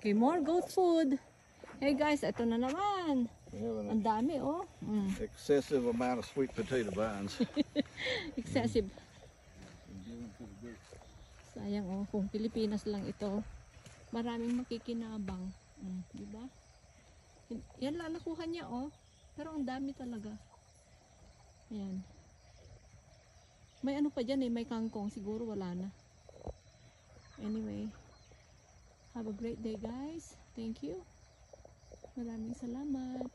Okay, more goat food. Hey guys, ito na naman. We have Ang an dami oh. excessive amount of sweet potato vines. Excessive. Sayang oh, kung Pilipinas lang ito, maraming makikinabang. Di ba? Yan lang nakuha niya oh. Pero ang dami talaga. Ayan. May ano pa dyan eh, may kangkong. Siguro wala na. Anyway. Have a great day guys. Thank you. Maraming salamat.